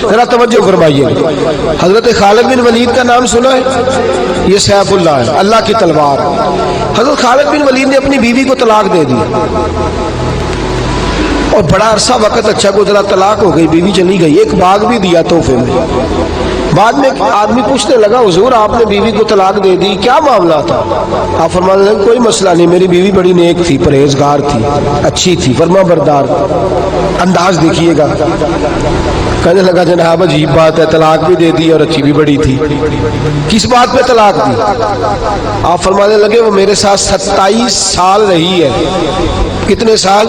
ذرا توجہ فرمائیے. حضرت خالد بن ولید کا نام سنا ہے؟ یہ سیف اللہ ہے، اللہ کی تلوار. حضرت خالد بن ولید نے اپنی بیوی کو طلاق دے دی اور بڑا عرصہ وقت اچھا گزرا، طلاق ہو گئی، بیوی چلی گئی. ایک باغ بھی دیا تحفے میں. بعد میں آدمی پوچھنے لگا حضور آپ نے بیوی کو طلاق دے دی، کیا معاملہ تھا؟ آپ فرمانے لگے کوئی مسئلہ نہیں، میری بیوی بڑی نیک تھی، پرہیزگار تھی، اچھی تھی، فرما بردار. انداز دیکھیے گا. کہنے لگا جناب عجیب بات ہے، طلاق بھی دے دی اور اچھی بھی بڑی تھی، کس بات پہ طلاق دی؟ آپ فرمانے لگے وہ میرے ساتھ 27 سال رہی ہے. کتنے سال؟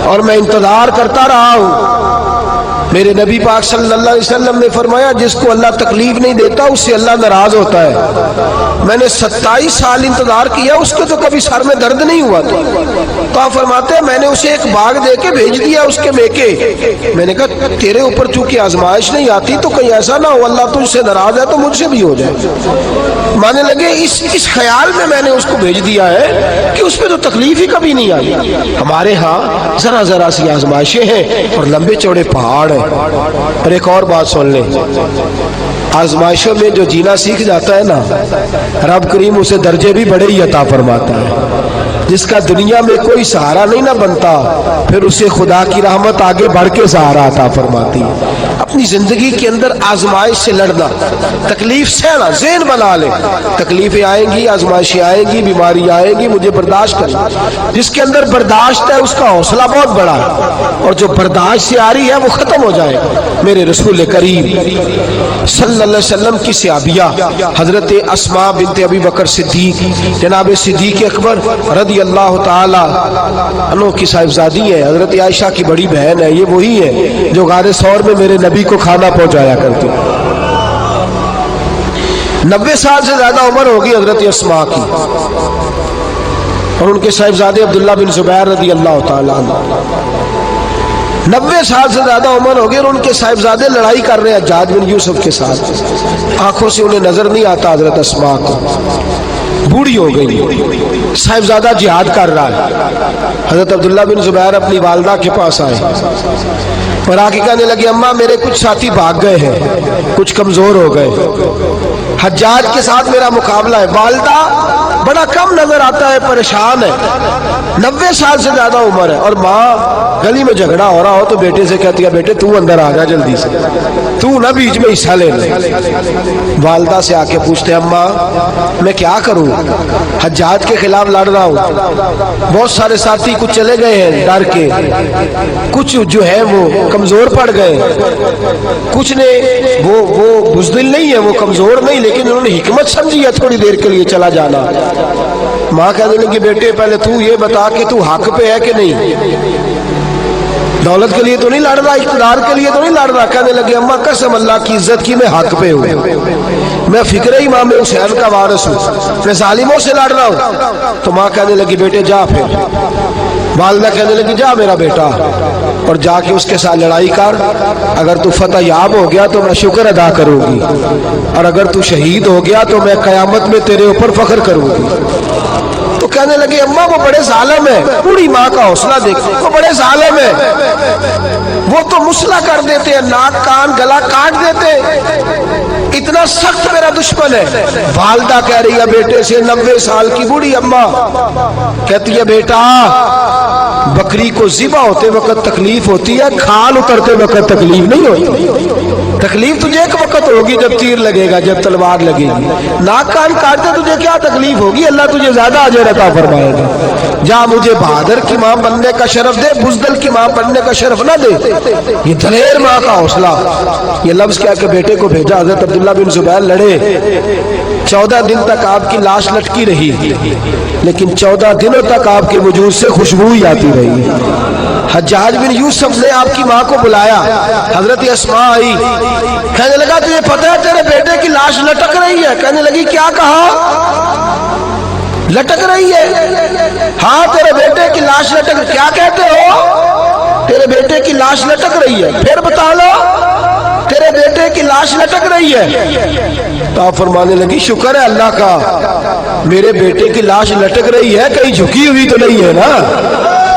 اور میں انتظار کرتا رہا ہوں. میرے نبی پاک صلی اللہ علیہ وسلم نے فرمایا جس کو اللہ تکلیف نہیں دیتا اس سے اللہ ناراض ہوتا ہے. میں نے 27 سال انتظار کیا، اس کے تو کبھی سر میں درد نہیں ہوا تھا. تو آپ فرماتے ہیں میں نے اسے ایک باغ دے کے بھیج دیا اس کے میکے. میں نے کہا تیرے اوپر چونکہ آزمائش نہیں آتی تو کہیں ایسا نہ ہو اللہ تجھ سے ناراض ہے تو مجھ سے بھی ہو جائے. مانے لگے اس خیال میں میں نے اس کو بھیج دیا ہے کہ اس پہ تو تکلیف ہی کبھی نہیں آئی. ہمارے ہاں ذرا ذرا سی آزمائشیں ہیں اور لمبے چوڑے پہاڑ ہیں. اور ایک اور بات سن لیں، آزمائشوں میں جو جینا سیکھ جاتا ہے نا، رب کریم اسے درجے بھی بڑے ہی عطا فرماتا ہے. جس کا دنیا میں کوئی سہارا نہیں نہ بنتا پھر اسے خدا کی رحمت آگے بڑھ کے سہارا عطا فرماتی ہے. اپنی زندگی کے اندر آزمائش سے لڑنا، تکلیف سہنا، ذہن بنا لے تکلیفیں آئیں گی، آزمائشیں آئیں گی، بیماری آئیں گی، مجھے برداشت کرنا. جس کے اندر برداشت ہے اس کا حوصلہ بہت بڑا ہے، اور جو برداشت سے آ رہی ہے وہ ختم ہو جائے. میرے رسول کریم صلی اللہ علیہ وسلم کی صحابیہ حضرت اسماء بنت ابی بکر صدیق، جناب صدیق اکبر رضی اللہ تعالی عنہ کی صاحبزادی ہے، حضرت عائشہ کی بڑی بہن ہے. یہ وہی ہے جو غار ثور میں میرے نبی کو کھانا پہنچایا کرتی. 90 سال سے زیادہ عمر ہوگی حضرت اسماء کی، اور ان کے صاحبزادے عبداللہ بن زبیر رضی اللہ تعالی عنہ. 90 سال سے زیادہ عمر ہو گئی اور ان کے صاحبزادے لڑائی کر رہے ہیں حجاج بن یوسف کے ساتھ. آنکھوں سے انہیں نظر نہیں آتا حضرت اسماء کو، بوڑھی ہو گئی، صاحبزادہ جہاد کر رہا ہے. حضرت عبداللہ بن زبیر اپنی والدہ کے پاس آئے اور آ کے کہنے لگے اماں میرے کچھ ساتھی بھاگ گئے ہیں، کچھ کمزور ہو گئے، حجاج کے ساتھ میرا مقابلہ ہے. والدہ بڑا کم نظر آتا ہے، پریشان ہے، 90 سال سے زیادہ عمر ہے. اور ماں گلی میں جھگڑا ہو رہا ہو تو بیٹے سے کہتی ہے بیٹے تو اندر آ جا جلدی سے، تو نہ بیچ میں حصہ لے لے. والدہ سے آ کے پوچھتے ہیں اماں میں کیا کروں، حجاج کے خلاف لڑ رہا ہوں، بہت سارے ساتھی کچھ چلے گئے ہیں ڈر کے، کچھ جو ہے وہ کمزور پڑ گئے، کچھ نے وہ بزدل نہیں ہے، وہ کمزور نہیں، لیکن انہوں نے حکمت سمجھی ہے تھوڑی دیر کے لیے چلا جانا. ماں کہنے لگی بیٹے پہلے تو یہ بتا کہ تو حق پہ ہے کہ نہیں، دولت کے لیے تو نہیں لڑ رہا، اقتدار کے لیے تو نہیں لڑ رہا. کہنے لگے اماں قسم اللہ کی عزت کی میں حق پہ ہوں، میں فکر امام حسین کا وارث ہوں، میں ظالموں سے لڑ رہا ہوں. تو ماں کہنے لگی بیٹے جا. پھر والدہ کہنے لگی جا میرا بیٹا اور جا کے اس کے ساتھ لڑائی کر، اگر تو فتح یاب ہو گیا تو میں شکر ادا کروں گی، اور اگر تو شہید ہو گیا تو میں قیامت میں تیرے اوپر فخر کروں گی. تو کہنے لگے اماں وہ بڑے ظالم ہیں، بوڑھی ماں کا حوصلہ دیکھ، وہ بڑے ظالم ہیں، وہ تو مسئلہ کر دیتے ہیں، ناک کان گلا کاٹ دیتے ہیں، اتنا سخت میرا دشمن ہے. والدہ کہہ رہی ہے بیٹے سے، 90 سال کی بوڑھی اماں کہتی ہے بیٹا بکری کو ذبح ہوتے وقت تکلیف ہوتی ہے، کھال اترتے وقت تکلیف نہیں ہوتی. تکلیف تجھے ایک وقت ہوگی جب تیر لگے گا، جب تلوار لگے گی. ناک کان کاٹتے تجھے کیا تکلیف ہوگی، اللہ تجھے زیادہ اجر عطا فرمائے گا. جا مجھے بہادر کی ماں بننے کا شرف دے، بزدل کی ماں بننے کا شرف نہ دے. یہ دلیر ماں کا حوصلہ. یہ لفظ کہہ کے بیٹے کو بھیجا. حضرت عبداللہ بن زبیر لڑے، 14 دن تک آپ کی لاش لٹکی رہی، لیکن 14 دنوں تک آپ کے وجود سے خوشبو ہی آتی رہی. حجاج بن یوسف نے آپ کی ماں کو بلایا، حضرت اسماء آئی، کہنے لگا تجھے پتہ ہے تیرے بیٹے کی لاش لٹک رہی ہے؟ کہنے لگی کیا کہا؟ لٹک رہی ہے؟ ہاں تیرے بیٹے کی لاش لٹک. کیا کہتے ہو؟ تیرے بیٹے کی لاش لٹک رہی ہے. پھر بتا لو. تیرے بیٹے کی لاش لٹک رہی ہے. تو آپ فرمانے لگی شکر ہے اللہ کا، میرے بیٹے کی لاش لٹک رہی ہے، کہیں جھکی ہوئی تو نہیں ہے نا.